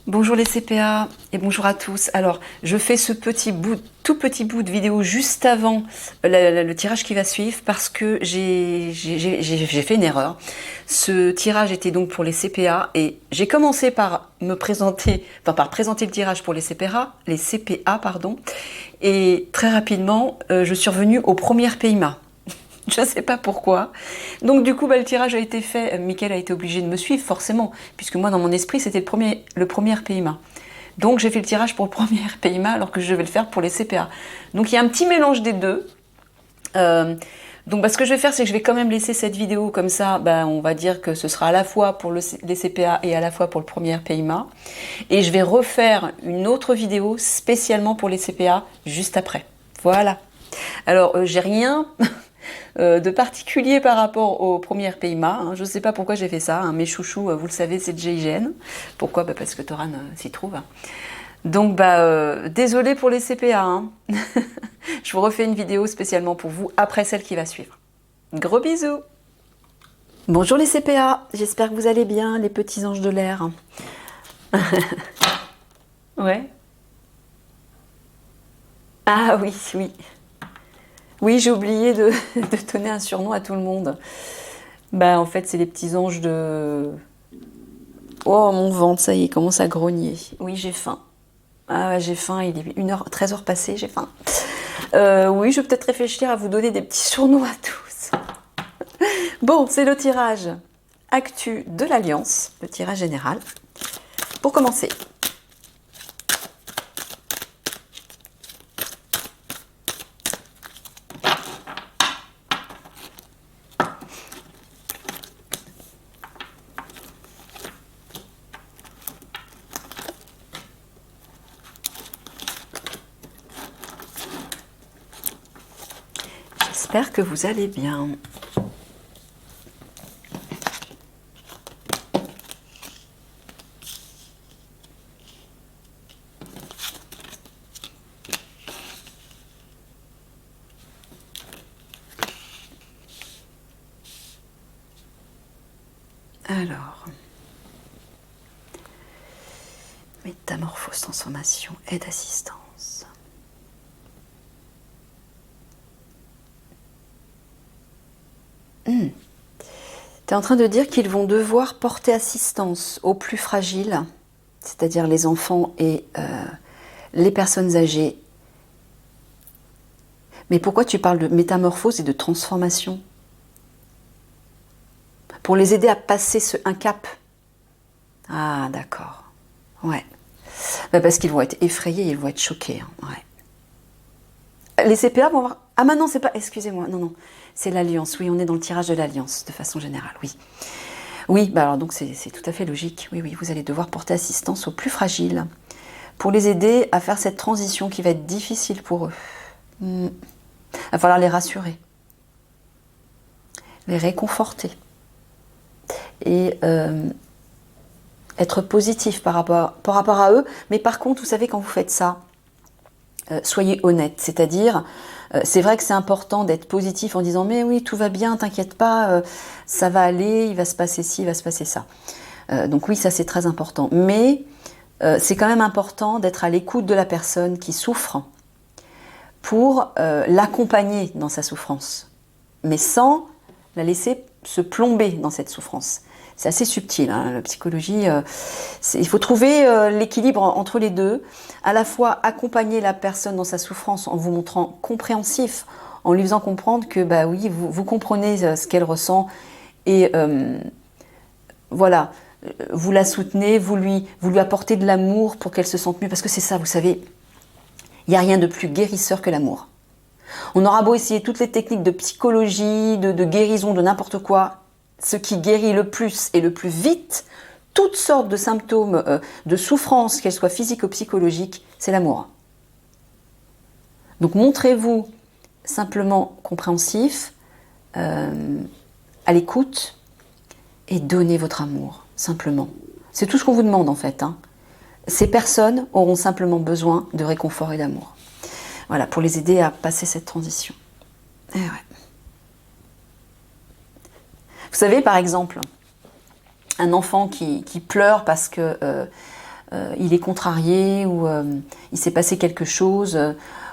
Bonjour les CPA et bonjour à tous. Alors, je fais ce tout petit bout de vidéo juste avant le tirage qui va suivre parce que j'ai fait une erreur. Ce tirage était donc pour les CPA et j'ai commencé par me présenter, enfin par présenter le tirage pour les CPA pardon. Et très rapidement, je suis revenue aux premières PIMA. Je ne sais pas pourquoi. Donc du coup, le tirage a été fait. Mickaël a été obligé de me suivre, forcément, puisque moi, dans mon esprit, c'était le premier PIMA. Donc j'ai fait le tirage pour le premier PIMA, alors que je vais le faire pour les CPA. Donc il y a un petit mélange des deux. Donc ce que je vais faire, c'est que je vais quand même laisser cette vidéo comme ça. On va dire que ce sera à la fois pour les CPA et à la fois pour le premier PIMA. Et je vais refaire une autre vidéo spécialement pour les CPA juste après. Voilà. Alors, j'ai rien de particulier par rapport aux premières PIMA. Hein. Je ne sais pas pourquoi j'ai fait ça. Hein. Mes chouchous, vous le savez, c'est le GIGN. Pourquoi? Parce que Toran s'y trouve. Donc, désolé pour les CPA. Hein. Je vous refais une vidéo spécialement pour vous après celle qui va suivre. Gros bisous. Bonjour les CPA. J'espère que vous allez bien, les petits anges de l'air. Ouais. Ah oui, oui. Oui, j'ai oublié de donner un surnom à tout le monde. En fait, c'est les petits anges de... Oh, mon ventre, ça y est, il commence à grogner. Oui, j'ai faim. Ah, j'ai faim, il est 13h passé, j'ai faim. Oui, je vais peut-être réfléchir à vous donner des petits surnoms à tous. Bon, c'est le tirage actu de l'Alliance, le tirage général. Pour commencer, j'espère que vous allez bien. Alors, métamorphose, transformation, aide, assistance. Tu es en train de dire qu'ils vont devoir porter assistance aux plus fragiles, c'est-à-dire les enfants et les personnes âgées. Mais pourquoi tu parles de métamorphose et de transformation? Pour les aider à passer un cap. Ah, d'accord. Ouais. Parce qu'ils vont être effrayés, ils vont être choqués. Hein. Ouais. Les CPA vont avoir... Ah, non, c'est pas... Excusez-moi, non. C'est l'Alliance. Oui, on est dans le tirage de l'Alliance, de façon générale, oui. Oui, alors donc c'est tout à fait logique. Oui, vous allez devoir porter assistance aux plus fragiles pour les aider à faire cette transition qui va être difficile pour eux. Il va falloir les rassurer, les réconforter et être positif par rapport à eux. Mais par contre, vous savez, quand vous faites ça, soyez honnête. C'est-à-dire, c'est vrai que c'est important d'être positif en disant « Mais oui, tout va bien, t'inquiète pas, ça va aller, il va se passer ci, il va se passer ça. » Donc oui, ça c'est très important. Mais c'est quand même important d'être à l'écoute de la personne qui souffre pour l'accompagner dans sa souffrance, mais sans la laisser se plomber dans cette souffrance. C'est assez subtil, hein, la psychologie. Il faut trouver l'équilibre entre les deux. À la fois accompagner la personne dans sa souffrance en vous montrant compréhensif, en lui faisant comprendre que oui, vous comprenez ce qu'elle ressent et voilà, vous la soutenez, vous lui apportez de l'amour pour qu'elle se sente mieux. Parce que c'est ça, vous savez, il n'y a rien de plus guérisseur que l'amour. On aura beau essayer toutes les techniques de psychologie, de guérison, de n'importe quoi. Ce qui guérit le plus et le plus vite toutes sortes de symptômes de souffrance, qu'elles soient physiques ou psychologiques, c'est l'amour. Donc montrez-vous simplement compréhensif, à l'écoute et donnez votre amour, simplement. C'est tout ce qu'on vous demande en fait. Hein. Ces personnes auront simplement besoin de réconfort et d'amour. Voilà, pour les aider à passer cette transition. Et ouais. Vous savez, par exemple, un enfant qui pleure parce que il est contrarié ou il s'est passé quelque chose,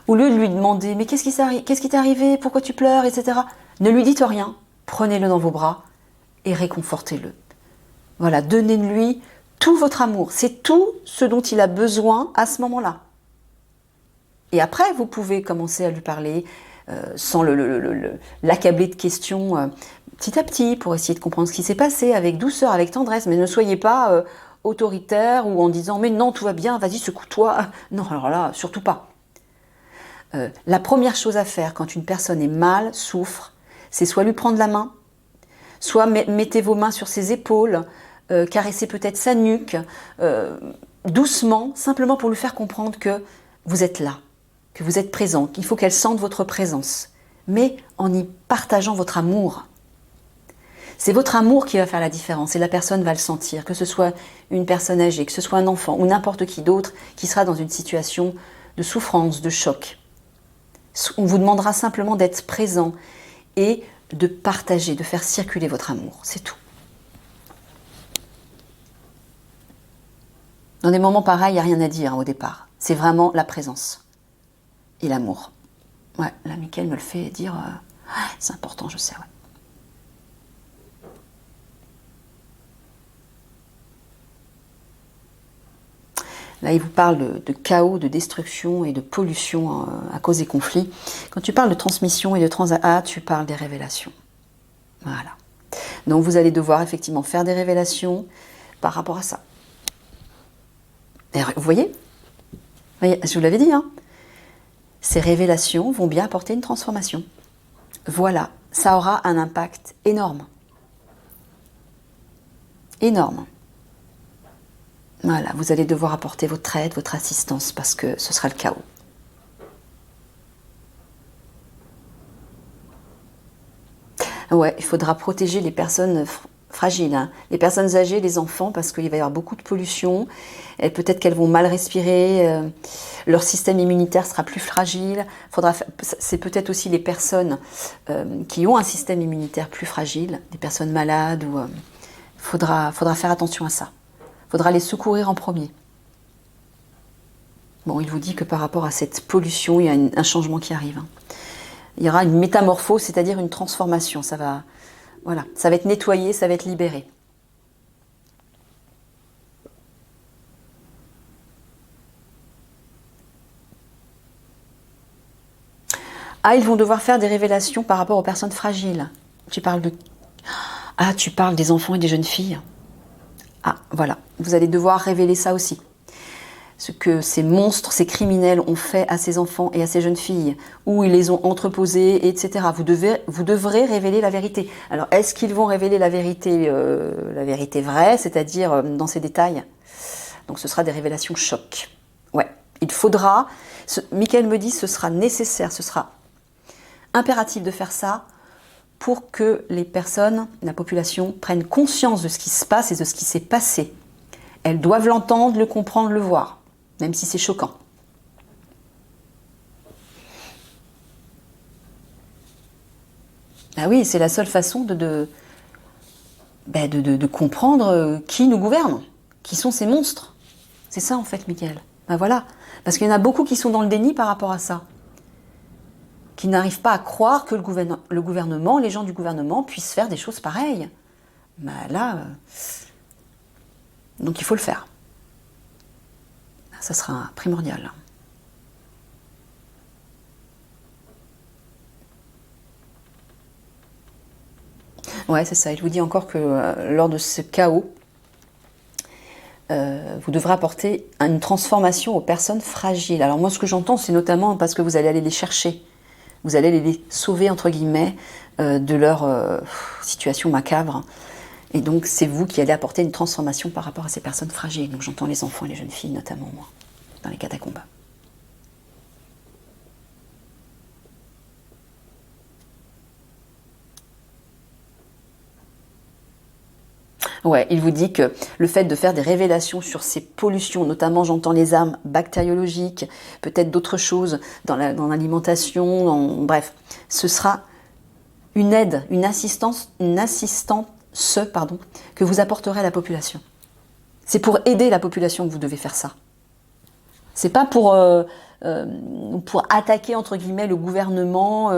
au lieu de lui demander « mais qu'est-ce qui t'est arrivé, pourquoi tu pleures ?» etc. Ne lui dites rien, prenez-le dans vos bras et réconfortez-le. Voilà, donnez-lui tout votre amour, c'est tout ce dont il a besoin à ce moment-là. Et après, vous pouvez commencer à lui parler sans l'accabler de questions petit à petit pour essayer de comprendre ce qui s'est passé avec douceur, avec tendresse, mais ne soyez pas autoritaire ou en disant « mais non, tout va bien, vas-y, secoue-toi ». Non, alors là, surtout pas. La première chose à faire quand une personne est mal, souffre, c'est soit lui prendre la main, soit mettez vos mains sur ses épaules, caressez peut-être sa nuque, doucement, simplement pour lui faire comprendre que vous êtes là, que vous êtes présent, qu'il faut qu'elle sente votre présence, mais en y partageant votre amour. C'est votre amour qui va faire la différence et la personne va le sentir, que ce soit une personne âgée, que ce soit un enfant ou n'importe qui d'autre qui sera dans une situation de souffrance, de choc. On vous demandera simplement d'être présent et de partager, de faire circuler votre amour, c'est tout. Dans des moments pareils, il n'y a rien à dire au départ. C'est vraiment la présence et l'amour. Ouais, là, Mickaël me le fait dire. C'est important, je sais, ouais. Là, il vous parle de chaos, de destruction et de pollution à cause des conflits. Quand tu parles de transmission et de transat, tu parles des révélations. Voilà. Donc, vous allez devoir effectivement faire des révélations par rapport à ça. Et vous voyez, je vous l'avais dit, hein, ces révélations vont bien apporter une transformation. Voilà, ça aura un impact énorme. Énorme. Voilà, vous allez devoir apporter votre aide, votre assistance, parce que ce sera le chaos. Ouais, il faudra protéger les personnes fragiles, hein. Les personnes âgées, les enfants, parce qu'il va y avoir beaucoup de pollution. Peut-être qu'elles vont mal respirer, leur système immunitaire sera plus fragile. C'est peut-être aussi les personnes qui ont un système immunitaire plus fragile, des personnes malades. Faudra faire attention à ça. Il faudra les secourir en premier. Bon, il vous dit que par rapport à cette pollution, il y a un changement qui arrive, hein. Il y aura une métamorphose, c'est-à-dire une transformation. Ça va être nettoyé, ça va être libéré. Ah, ils vont devoir faire des révélations par rapport aux personnes fragiles. Tu parles des enfants et des jeunes filles. Ah, voilà. Vous allez devoir révéler ça aussi. Ce que ces monstres, ces criminels ont fait à ces enfants et à ces jeunes filles, où ils les ont entreposés, etc. Vous devrez révéler la vérité. Alors, est-ce qu'ils vont révéler la vérité vraie, c'est-à-dire dans ses détails? Donc, ce sera des révélations choc. Ouais, il faudra... Mickaël me dit, ce sera nécessaire, ce sera impératif de faire ça pour que les personnes, la population, prennent conscience de ce qui se passe et de ce qui s'est passé. Elles doivent l'entendre, le comprendre, le voir. Même si c'est choquant. Ah oui, c'est la seule façon de comprendre qui nous gouverne, qui sont ces monstres. C'est ça en fait, Mickaël. Ben voilà. Parce qu'il y en a beaucoup qui sont dans le déni par rapport à ça. Qui n'arrivent pas à croire que le gouvernement, les gens du gouvernement puissent faire des choses pareilles. Ben là, donc il faut le faire. Ça sera primordial. Ouais, c'est ça. Il vous dit encore que lors de ce chaos, vous devrez apporter une transformation aux personnes fragiles. Alors moi, ce que j'entends, c'est notamment parce que vous allez aller les chercher. Vous allez les sauver, entre guillemets, de leur situation macabre. Et donc, c'est vous qui allez apporter une transformation par rapport à ces personnes fragiles. Donc, j'entends les enfants et les jeunes filles, notamment, moi, dans les catacombes. Ouais, il vous dit que le fait de faire des révélations sur ces pollutions, notamment, j'entends les armes bactériologiques, peut-être d'autres choses dans l'alimentation, bref, ce sera une aide, une assistance, que vous apporterez à la population. C'est pour aider la population que vous devez faire ça. C'est pas pour attaquer, entre guillemets, le gouvernement.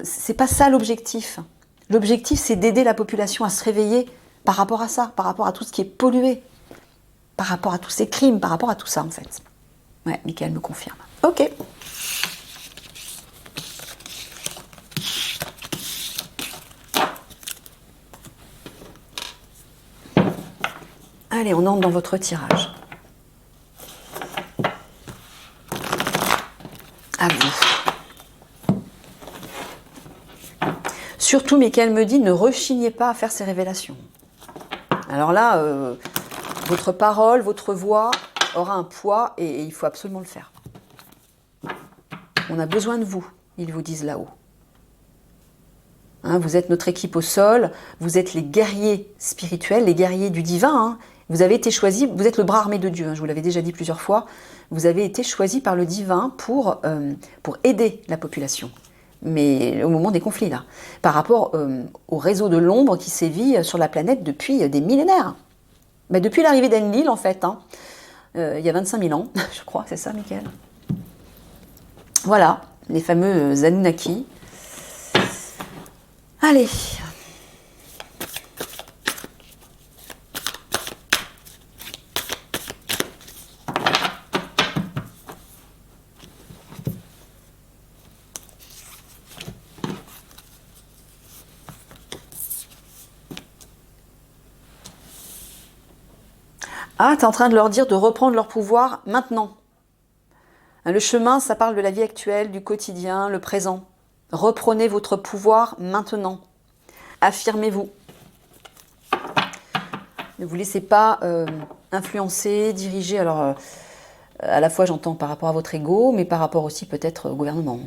C'est pas ça l'objectif. L'objectif, c'est d'aider la population à se réveiller par rapport à ça, par rapport à tout ce qui est pollué, par rapport à tous ces crimes, par rapport à tout ça, en fait. Ouais, Michael me confirme. Ok. Allez, on entre dans votre tirage. À vous. Surtout, Michael me dit, ne rechignez pas à faire ces révélations. Alors là, votre parole, votre voix aura un poids et il faut absolument le faire. On a besoin de vous, ils vous disent là-haut. Hein, vous êtes notre équipe au sol, vous êtes les guerriers spirituels, les guerriers du divin. Hein. Vous avez été choisis, vous êtes le bras armé de Dieu, hein, je vous l'avais déjà dit plusieurs fois. Vous avez été choisis par le divin pour aider la population. Mais au moment des conflits, là, par rapport au réseau de l'ombre qui sévit sur la planète depuis des millénaires. Mais depuis l'arrivée d'Enlil, en fait, hein, il y a 25 000 ans, je crois, c'est ça, Michael? Voilà, les fameux Anunnaki. Allez. Ah, tu es en train de leur dire de reprendre leur pouvoir maintenant. Le chemin, ça parle de la vie actuelle, du quotidien, le présent. Reprenez votre pouvoir maintenant. Affirmez-vous. Ne vous laissez pas influencer, diriger. Alors, à la fois, j'entends par rapport à votre ego, mais par rapport aussi peut-être au gouvernement.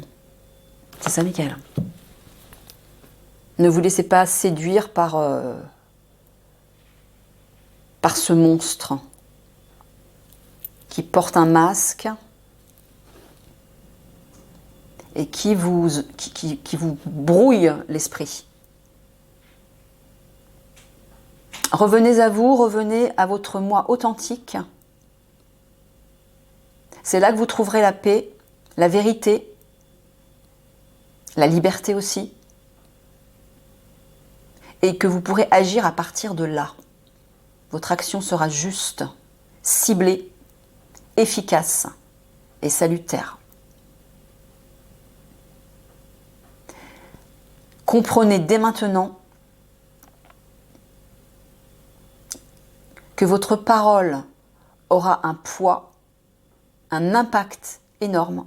C'est ça, Michael. Ne vous laissez pas séduire par ce monstre qui porte un masque et qui vous brouille l'esprit. Revenez à vous, revenez à votre moi authentique. C'est là que vous trouverez la paix, la vérité, la liberté aussi, et que vous pourrez agir à partir de là. Votre action sera juste, ciblée, efficace et salutaire. Comprenez dès maintenant que votre parole aura un poids, un impact énorme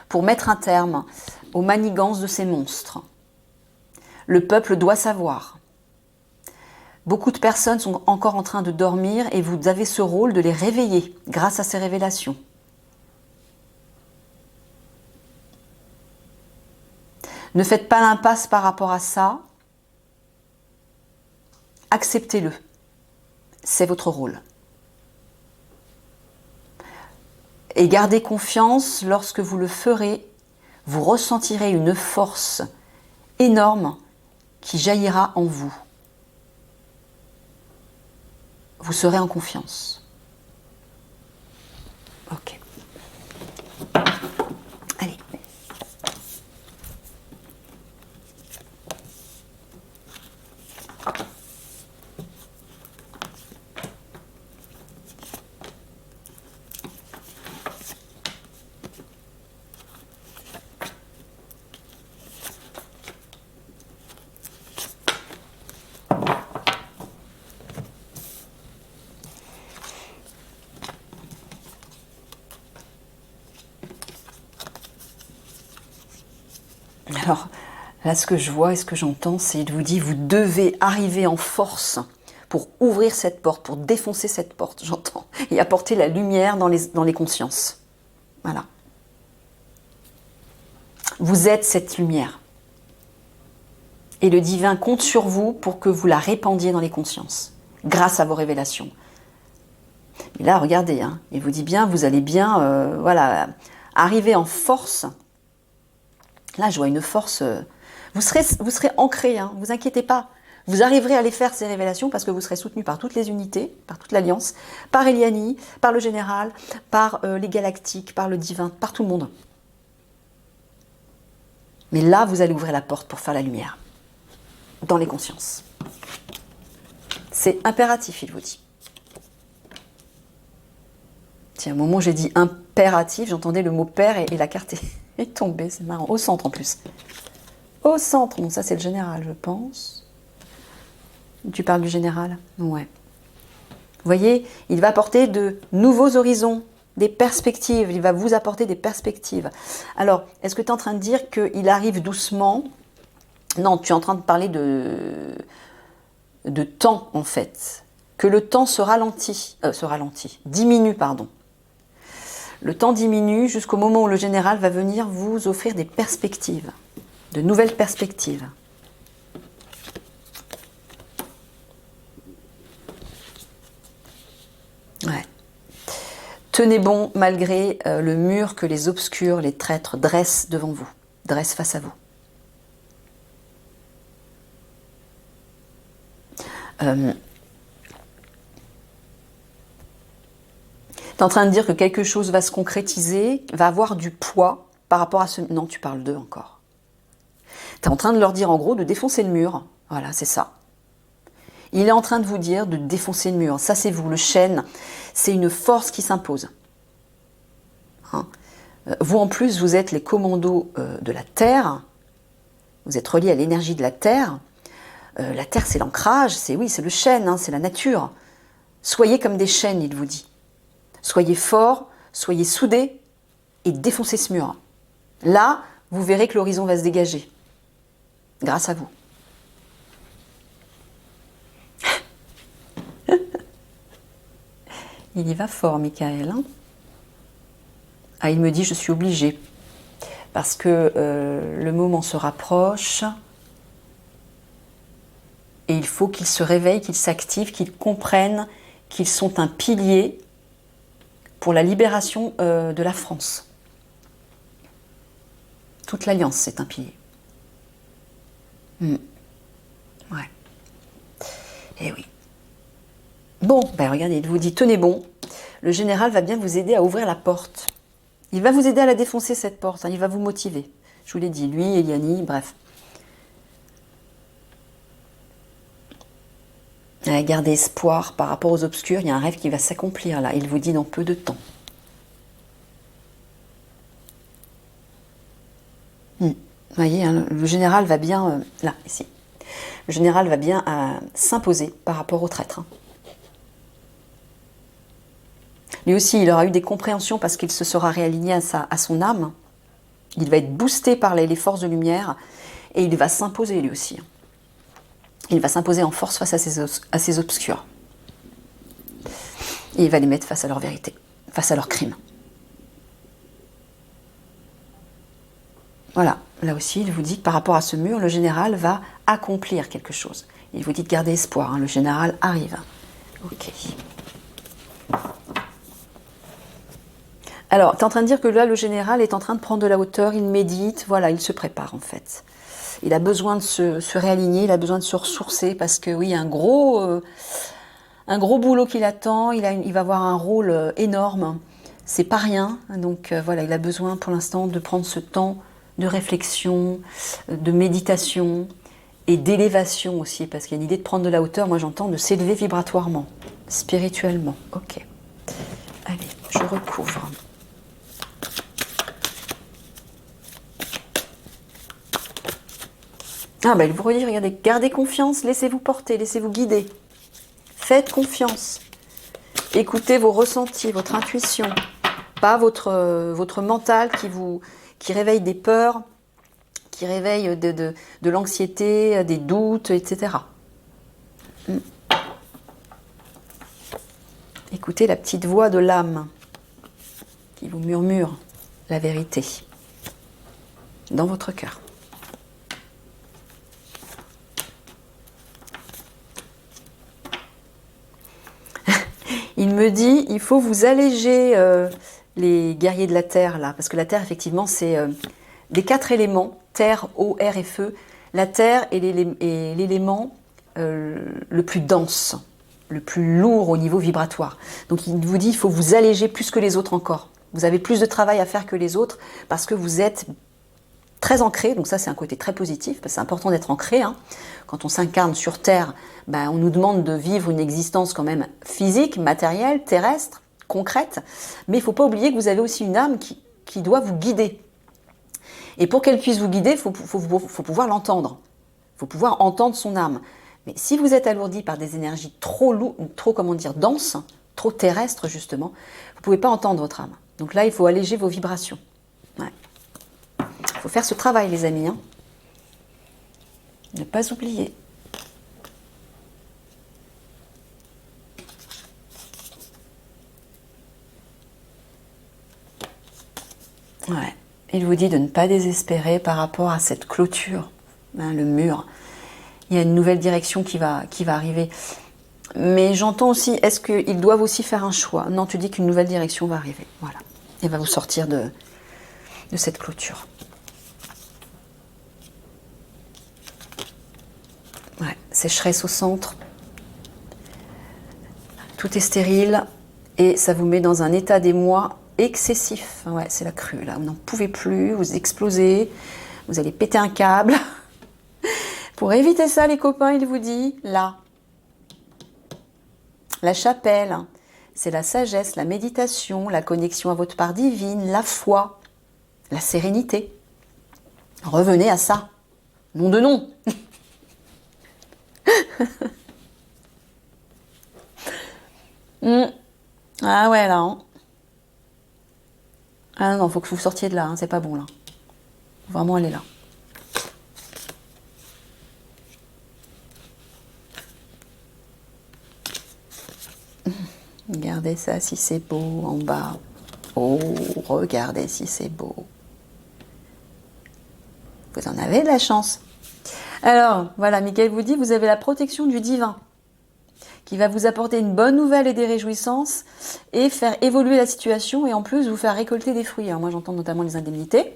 pour mettre un terme aux manigances de ces monstres. Le peuple doit savoir. Beaucoup de personnes sont encore en train de dormir et vous avez ce rôle de les réveiller grâce à ces révélations. Ne faites pas l'impasse par rapport à ça. Acceptez-le. C'est votre rôle. Et gardez confiance, lorsque vous le ferez, vous ressentirez une force énorme qui jaillira en vous. Vous serez en confiance. Ok. Allez. Alors, là, ce que je vois et ce que j'entends, c'est qu'il vous dit, vous devez arriver en force pour ouvrir cette porte, pour défoncer cette porte, j'entends, et apporter la lumière dans les consciences. Voilà. Vous êtes cette lumière. Et le divin compte sur vous pour que vous la répandiez dans les consciences, grâce à vos révélations. Et là, regardez, hein, il vous dit bien, vous allez bien, voilà, arriver en force. Là, je vois une force. Vous serez ancré, hein, ne vous inquiétez pas. Vous arriverez à les faire, ces révélations, parce que vous serez soutenu par toutes les unités, par toute l'Alliance, par Eliani, par le Général, par les Galactiques, par le Divin, par tout le monde. Mais là, vous allez ouvrir la porte pour faire la lumière dans les consciences. C'est impératif, il vous dit. Tiens, à un moment, j'ai dit impératif, j'entendais le mot père et la carte est tombée, c'est marrant. Au centre en plus. Au centre, bon, ça c'est le général, je pense. Tu parles du général? Ouais. Vous voyez, il va apporter de nouveaux horizons, des perspectives, il va vous apporter des perspectives. Alors, est-ce que tu es en train de dire qu'il arrive doucement? Non, tu es en train de parler de temps, en fait. Que le temps diminue, pardon. Le temps diminue jusqu'au moment où le général va venir vous offrir des perspectives, de nouvelles perspectives. Ouais. Tenez bon malgré le mur que les obscurs, les traîtres dressent devant vous, dressent face à vous. Tu es en train de dire que quelque chose va se concrétiser, va avoir du poids par rapport à ce... Non, tu parles d'eux encore. Tu es en train de leur dire en gros de défoncer le mur. Voilà, c'est ça. Il est en train de vous dire de défoncer le mur. Ça, c'est vous, le chêne. C'est une force qui s'impose. Hein? Vous, en plus, vous êtes les commandos de la Terre. Vous êtes reliés à l'énergie de la Terre. La Terre, c'est l'ancrage. C'est le chêne, hein, c'est la nature. Soyez comme des chênes, il vous dit. Soyez forts, soyez soudés et défoncez ce mur. Là, vous verrez que l'horizon va se dégager. Grâce à vous. Il y va fort, Michael. Hein, ah, il me dit, je suis obligée. Parce que le moment se rapproche. Et il faut qu'ils se réveillent, qu'ils s'activent, qu'ils comprennent qu'ils sont un pilier pour la libération de la France. Toute l'Alliance, c'est un pilier. Ouais. Eh oui. Bon, ben regardez, il vous dit, tenez bon, le général va bien vous aider à ouvrir la porte. Il va vous aider à la défoncer, cette porte, hein, il va vous motiver. Je vous l'ai dit, lui, Eliani, bref. Gardez espoir par rapport aux obscurs, il y a un rêve qui va s'accomplir là, il vous dit dans peu de temps. Vous voyez, hein, le général va bien, là, ici, le général va bien s'imposer par rapport au traître. Hein. Lui aussi, il aura eu des compréhensions parce qu'il se sera réaligné à son âme. Il va être boosté par les forces de lumière et il va s'imposer lui aussi. Il va s'imposer en force face à ces obscurs. Et il va les mettre face à leur vérité, face à leurs crimes. Voilà, là aussi, il vous dit que par rapport à ce mur, le général va accomplir quelque chose. Il vous dit de garder espoir, hein, le général arrive. Ok. Alors, tu es en train de dire que là, le général est en train de prendre de la hauteur, il médite, voilà, il se prépare en fait. Il a besoin de se réaligner, il a besoin de se ressourcer parce que oui, un gros boulot qui l'attend, il va avoir un rôle énorme, c'est pas rien. Donc voilà, il a besoin pour l'instant de prendre ce temps de réflexion, de méditation et d'élévation aussi, parce qu'il y a une idée de prendre de la hauteur, moi j'entends de s'élever vibratoirement, spirituellement. Ok, allez, je recouvre. Ah ben il vous redit, regardez, gardez confiance, laissez-vous porter, laissez-vous guider. Faites confiance. Écoutez vos ressentis, votre intuition, pas votre mental qui réveille des peurs, qui réveille de l'anxiété, des doutes, etc. Écoutez la petite voix de l'âme qui vous murmure la vérité dans votre cœur. Il me dit, il faut vous alléger les guerriers de la terre, là, parce que la terre, effectivement, c'est des 4 éléments, terre, eau, air et feu. La terre est l'élément le plus dense, le plus lourd au niveau vibratoire. Donc il vous dit il faut vous alléger plus que les autres encore. Vous avez plus de travail à faire que les autres parce que vous êtes très ancré, donc ça c'est un côté très positif, parce que c'est important d'être ancré. Hein. Quand on s'incarne sur Terre, ben, on nous demande de vivre une existence quand même physique, matérielle, terrestre, concrète, mais il ne faut pas oublier que vous avez aussi une âme qui doit vous guider. Et pour qu'elle puisse vous guider, il faut pouvoir l'entendre. Il faut pouvoir entendre son âme. Mais si vous êtes alourdi par des énergies trop denses, trop terrestres justement, vous ne pouvez pas entendre votre âme. Donc là, il faut alléger vos vibrations. Ouais. Il faut faire ce travail, les amis. Hein. Ne pas oublier. Ouais. Il vous dit de ne pas désespérer par rapport à cette clôture, hein, le mur. Il y a une nouvelle direction qui va arriver. Mais j'entends aussi, est-ce qu'ils doivent aussi faire un choix? Non, tu dis qu'une nouvelle direction va arriver. Voilà. Et va vous sortir de cette clôture. Ouais, sécheresse au centre. Tout est stérile et ça vous met dans un état d'émoi excessif. Ouais, c'est la crue là. Vous n'en pouvez plus, vous explosez, vous allez péter un câble. Pour éviter ça, les copains, il vous dit là. La chapelle, c'est la sagesse, la méditation, la connexion à votre part divine, la foi, la sérénité. Revenez à ça. Nom de nom. Ah ouais, là. Hein. Ah non, faut que vous sortiez de là, hein, c'est pas bon là. Faut vraiment aller là. Regardez ça si c'est beau en bas. Oh, regardez si c'est beau. Vous en avez de la chance. Alors, voilà, Michael vous dit, vous avez la protection du divin qui va vous apporter une bonne nouvelle et des réjouissances et faire évoluer la situation et en plus vous faire récolter des fruits. Alors moi j'entends notamment les indemnités.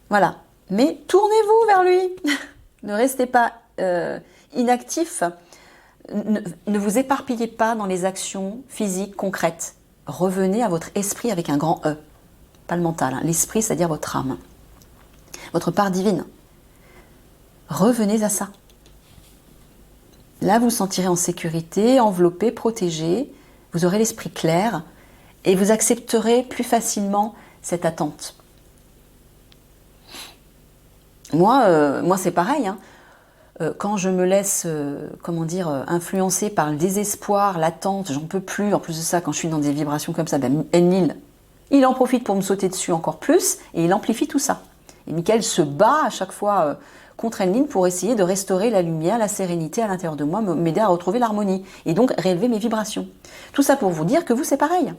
Voilà. Mais tournez-vous vers lui. Ne restez pas inactif. Ne vous éparpillez pas dans les actions physiques concrètes. Revenez à votre esprit avec un grand E. Pas le mental, hein. L'esprit, c'est-à-dire votre âme. Votre part divine. Revenez à ça. Là, vous vous sentirez en sécurité, enveloppé, protégé. Vous aurez l'esprit clair et vous accepterez plus facilement cette attente. Moi c'est pareil. Hein. Quand je me laisse, influencer par le désespoir, l'attente, j'en peux plus. En plus de ça, quand je suis dans des vibrations comme ça, ben, Enlil, il en profite pour me sauter dessus encore plus et il amplifie tout ça. Et Michael se bat à chaque fois contre Enlil pour essayer de restaurer la lumière, la sérénité à l'intérieur de moi, m'aider à retrouver l'harmonie et donc réélever mes vibrations. Tout ça pour vous dire que vous, c'est pareil.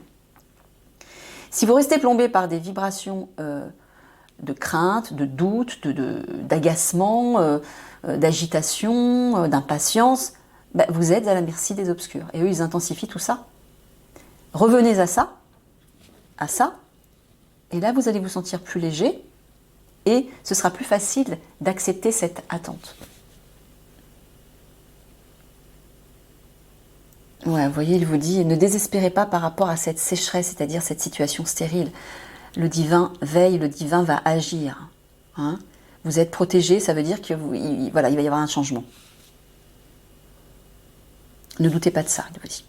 Si vous restez plombé par des vibrations de crainte, de doute, d'agacement, d'agitation, d'impatience, ben, vous êtes à la merci des obscurs. Et eux, ils intensifient tout ça. Revenez à ça, et là, vous allez vous sentir plus léger, et ce sera plus facile d'accepter cette attente. Ouais, vous voyez, il vous dit, ne désespérez pas par rapport à cette sécheresse, c'est-à-dire cette situation stérile. Le divin veille, le divin va agir. Hein? Vous êtes protégé, ça veut dire que il va y avoir un changement. Ne doutez pas de ça, il vous dit.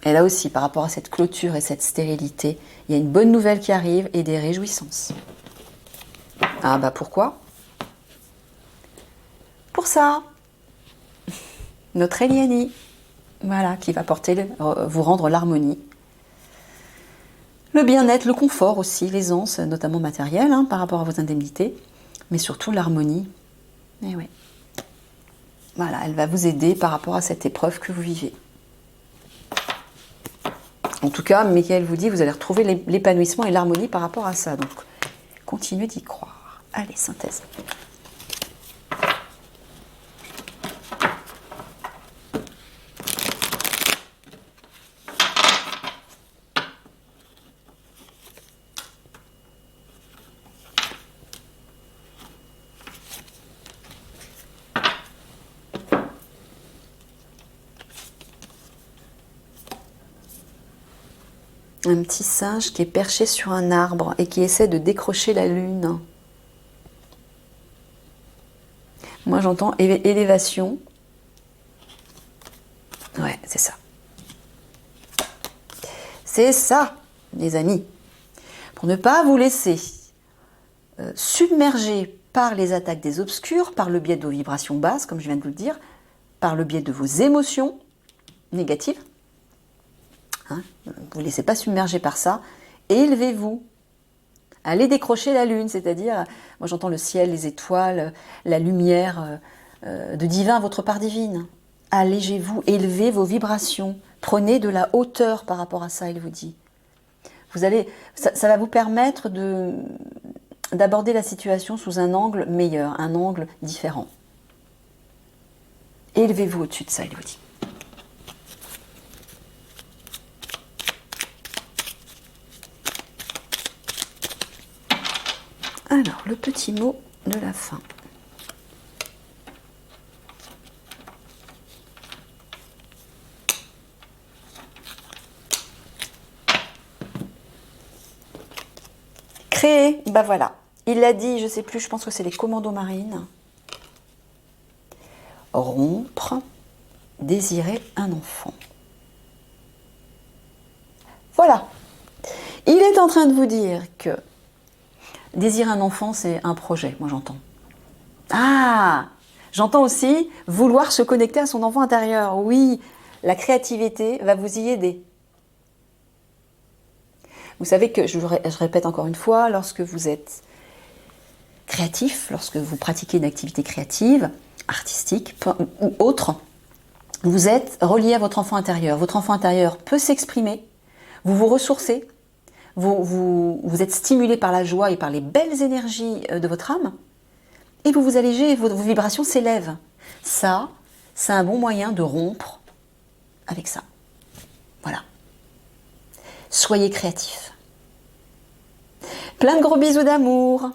Et là aussi, par rapport à cette clôture et cette stérilité, il y a une bonne nouvelle qui arrive et des réjouissances. Ah bah pourquoi? Pour ça, notre Eliani, voilà, qui va vous rendre l'harmonie, le bien-être, le confort aussi, l'aisance, notamment matérielle, hein, par rapport à vos indemnités, mais surtout l'harmonie. Et oui. Voilà, elle va vous aider par rapport à cette épreuve que vous vivez. En tout cas, Michael vous dit, vous allez retrouver l'épanouissement et l'harmonie par rapport à ça. Donc, continuez d'y croire. Allez, synthèse. Un petit singe qui est perché sur un arbre et qui essaie de décrocher la lune. Moi j'entends élévation. Ouais, c'est ça. C'est ça, les amis. Pour ne pas vous laisser submerger par les attaques des obscurs, par le biais de vos vibrations basses, comme je viens de vous le dire, par le biais de vos émotions négatives. Hein, vous ne vous laissez pas submerger par ça. Élevez-vous. Allez décrocher la lune, c'est-à-dire, moi j'entends le ciel, les étoiles, la lumière de divin, votre part divine. Allégez-vous, élevez vos vibrations. Prenez de la hauteur par rapport à ça, il vous dit. Vous allez, ça va vous permettre d'aborder la situation sous un angle meilleur, un angle différent. Élevez-vous au-dessus de ça, il vous dit. Alors, le petit mot de la fin. Créer, ben voilà. Il l'a dit, je ne sais plus, je pense que c'est les commandos marines. Rompre, désirer un enfant. Voilà. Il est en train de vous dire que désirer un enfant, c'est un projet, moi j'entends. Ah, j'entends aussi vouloir se connecter à son enfant intérieur. Oui, la créativité va vous y aider. Vous savez que, je répète encore une fois, lorsque vous êtes créatif, lorsque vous pratiquez une activité créative, artistique ou autre, vous êtes relié à votre enfant intérieur. Votre enfant intérieur peut s'exprimer, vous vous ressourcez, vous êtes stimulé par la joie et par les belles énergies de votre âme, et vous vous allégez, vos vibrations s'élèvent. Ça, c'est un bon moyen de rompre avec ça. Voilà. Soyez créatifs. Plein de gros bisous d'amour.